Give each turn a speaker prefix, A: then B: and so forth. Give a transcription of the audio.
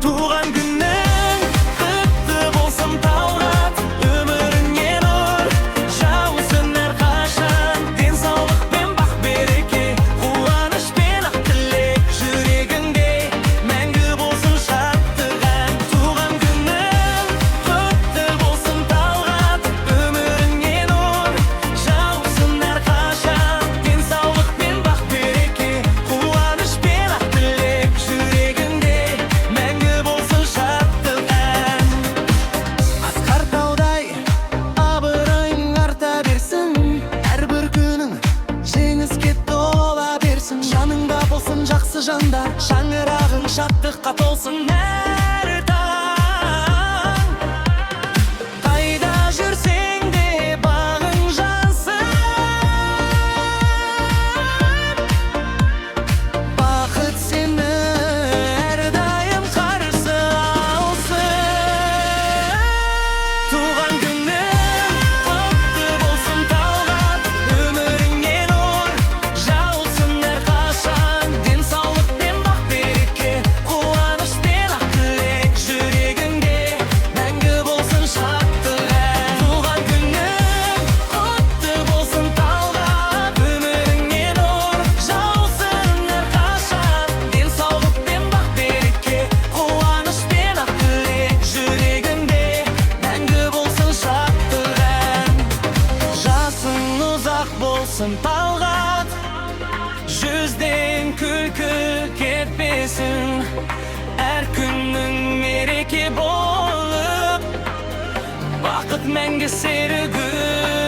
A: Туған күнің құтты болсын Талғат, өміріңе нұр жаусын әрқашан. Денсаулық пен бақ береке, қуаныш пен ақ тілек, жүрегіңде мәңгі болсын шаттық ән. Туған күнің құтты болсын Талғат, өміріңе нұр жаусын әрқашан. Денсаулық пен бақ береке, қуаныш пен ақ тілек, жүрегіңде мәңгі болсын шаттық ән. Асқар таудай абыройың арта берсін, әрбір күнің жеңіске тола берсін. Жаныңда болсын жақсы жандар, шаңырағың шаттыққа толсын әр таң. Қайда жүрсең де бағың жансын, бақыт сені әрдайым қарсы алсын. Туған күнің құтты болсын Талғат, өміріңе нұр жаусын әрқашан. Денсаулық пен бақ береке, қуаныш пен ақ тілек, жүрегіңде мәңгі болсын шаттық ән. Туған күнің құтты болсын Талғат, өміріңе нұр жаусын әрқашан. Денсаулық пен бақ береке, қуаныш пен ақ тілек, жүрегіңде мәңгі болсын шаттық ән. Жасың ұзақ болсын Талғат, жүзден күлкі кетпесін, әр күнің мереке болып, бақыт мәңгі серігін.